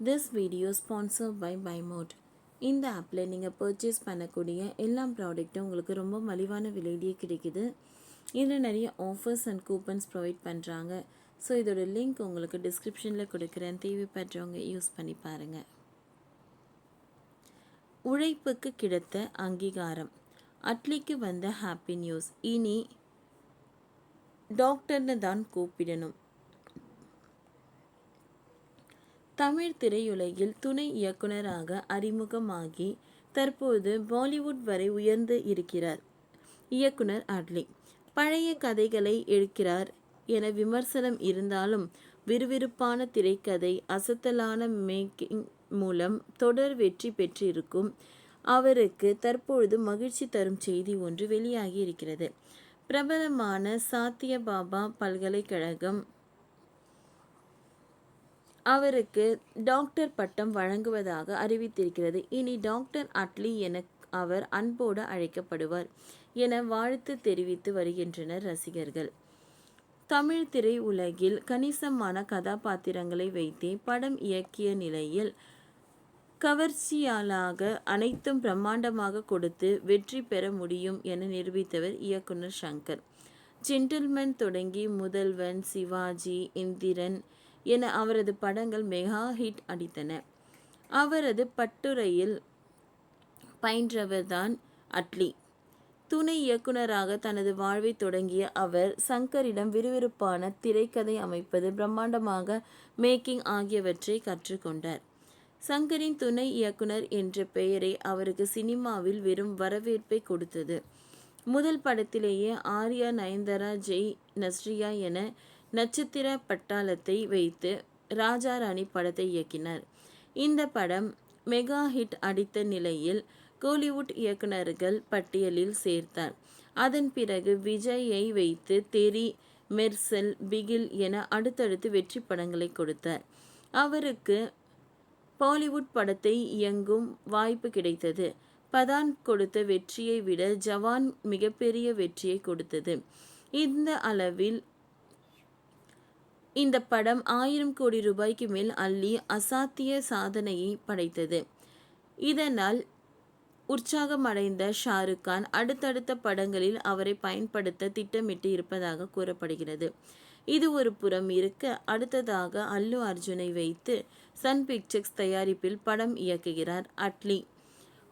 This video sponsor by பைமோட். இந்த ஆப்பில் நீங்கள் பர்ச்சேஸ் பண்ணக்கூடிய எல்லா ப்ராடக்ட்டும் உங்களுக்கு ரொம்ப மலிவான விலையிலேயே கிடைக்குது. இதில் நிறைய ஆஃபர்ஸ் அண்ட் கூப்பன்ஸ் ப்ரொவைட் பண்ணுறாங்க. ஸோ இதோட லிங்க் உங்களுக்கு டிஸ்கிரிப்ஷனில் கொடுக்குறேன். தேவைப்படுறவங்க யூஸ் பண்ணி பாருங்கள். உழைப்புக்கு கிடைத்த அங்கீகாரம். அட்லிக்கு வந்த ஹாப்பி நியூஸ். இனி டாக்டர்னு தான் கூப்பிடணும். தமிழ் திரையுலகில் துணை இயக்குனராக அறிமுகமாகி தற்போது பாலிவுட் வரை உயர்ந்து இருக்கிறார் இயக்குனர் அட்லி. பழைய கதைகளை எடுக்கிறார் என விமர்சனம் இருந்தாலும் விறுவிறுப்பான திரைக்கதை, அசத்தலான மேக்கிங் மூலம் தொடர் வெற்றி பெற்றிருக்கும் அவருக்கு தற்பொழுது மகிழ்ச்சி தரும் செய்தி ஒன்று வெளியாகி இருக்கிறது. பிரபலமான சாத்தியபாபா பல்கலைக்கழகம் அவருக்கு டாக்டர் பட்டம் வழங்குவதாக அறிவித்திருக்கிறது. இனி டாக்டர் அட்லி என அவர் அன்போடு அழைக்கப்படுவார் என வாழ்த்து தெரிவித்து வருகின்றனர் ரசிகர்கள். தமிழ் திரை உலகில் கணிசமான கதாபாத்திரங்களை வைத்தே படம் இயக்கிய நிலையில் கவர்ச்சியாளாக அனைத்தும் பிரம்மாண்டமாக கொடுத்து வெற்றி பெற முடியும் என நிரூபித்தவர் இயக்குனர் சங்கர். ஜென்டில்மேன் தொடங்கி முதல்வன், சிவாஜி, இந்திரன் என அவரது படங்கள் மெகா ஹிட் அடித்தன. அவரது பட்டுரையில் பயின்றவர்தான் அட்லி. துணை இயக்குனராக தனது வாழ்வை தொடங்கிய அவர் சங்கரிடம் விறுவிறுப்பான திரைக்கதை அமைப்பது, பிரம்மாண்டமாக மேக்கிங் ஆகியவற்றை கற்றுக்கொண்டார். சங்கரின் துணை இயக்குனர் என்ற பெயரை அவருக்கு சினிமாவில் வெறும் வரவேற்பை கொடுத்தது. முதல் படத்திலேயே ஆர்யா, நயன்தாரா, ஜெய், நஸ்ரியா என நட்சத்திர பட்டாளத்தை வைத்து ராஜா ராணி படத்தை இயக்கினார். இந்த படம் மெகா ஹிட் அடித்த நிலையில் கோலிவுட் இயக்குனர்கள் பட்டியலில் சேர்த்தார். அதன் பிறகு விஜயை வைத்து தெரி, மெர்சல், பிகில் என அடுத்தடுத்து வெற்றி படங்களை கொடுத்தார். அவருக்கு பாலிவுட் படத்தை இயங்கும் வாய்ப்பு கிடைத்தது. பதான் கொடுத்த வெற்றியை விட ஜவான் மிகப்பெரிய வெற்றியை கொடுத்தது. இந்த அளவில் இந்த படம் 1000 கோடி ரூபாய்க்கு மேல் அள்ளி அசாத்திய சாதனையை படைத்தது. இதனால் உற்சாகமடைந்த ஷாருக் கான் அடுத்தடுத்த படங்களில் அவரை பயன்படுத்த திட்டமிட்டு இருப்பதாக கூறப்படுகிறது. இது ஒரு புறம் இருக்க, அடுத்ததாக அல்லு அர்ஜுனை வைத்து சன் பிக்சர்ஸ் தயாரிப்பில் படம் இயக்குகிறார் அட்லி.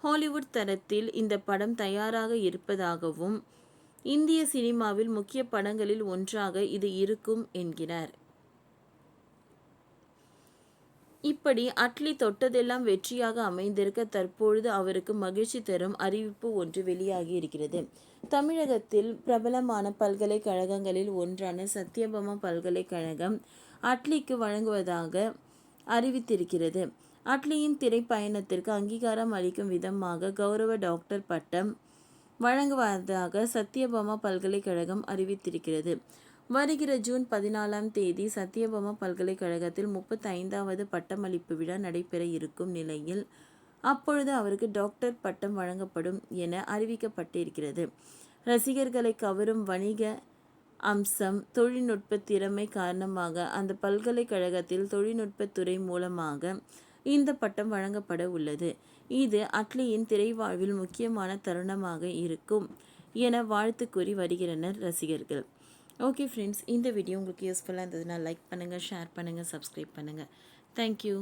ஹாலிவுட் தரத்தில் இந்த படம் தயாராக இருப்பதாகவும் இந்திய சினிமாவில் முக்கிய படங்களில் ஒன்றாக இது இருக்கும் என்கிறார். இப்படி அட்லி தொட்டதெல்லாம் வெற்றியாக அமைந்திருக்க தற்பொழுது அவருக்கு மகிழ்ச்சி தரும் அறிவிப்பு ஒன்று வெளியாகி இருக்கிறது. தமிழகத்தில் பிரபலமான பல்கலைக்கழகங்களில் ஒன்றான சத்யபாமா பல்கலைக்கழகம் அட்லிக்கு வழங்குவதாக அறிவித்திருக்கிறது. அட்லியின் திரைப்பயணத்திற்கு அங்கீகாரம் அளிக்கும் விதமாக கௌரவ டாக்டர் பட்டம் வழங்குவதாக சத்யபாமா பல்கலைக்கழகம் அறிவித்திருக்கிறது. வருகிற ஜூன் 14 சத்யபாமா பல்கலைக்கழகத்தில் 35வது பட்டமளிப்பு விழா நடைபெற இருக்கும் நிலையில் அப்பொழுது அவருக்கு டாக்டர் பட்டம் வழங்கப்படும் என அறிவிக்கப்பட்டிருக்கிறது. ரசிகர்களை கவரும் வணிக அம்சம், தொழில்நுட்ப திறமை காரணமாக அந்த பல்கலைக்கழகத்தில் தொழில்நுட்பத்துறை மூலமாக இந்த பட்டம் வழங்கப்பட உள்ளது. இது அட்லியின் திரைவாழ்வில் முக்கியமான தருணமாக இருக்கும் என வாழ்த்து கூறி வருகின்றனர் ரசிகர்கள். ஓகே ஃப்ரெண்ட்ஸ், இந்த வீடியோ உங்களுக்கு யூஸ்ஃபுல்லாக இருந்ததுன்னா லைக் பண்ணுங்கள், ஷேர் பண்ணுங்கள், சப்ஸ்கிரைப் பண்ணுங்கள். தேங்க்யூ.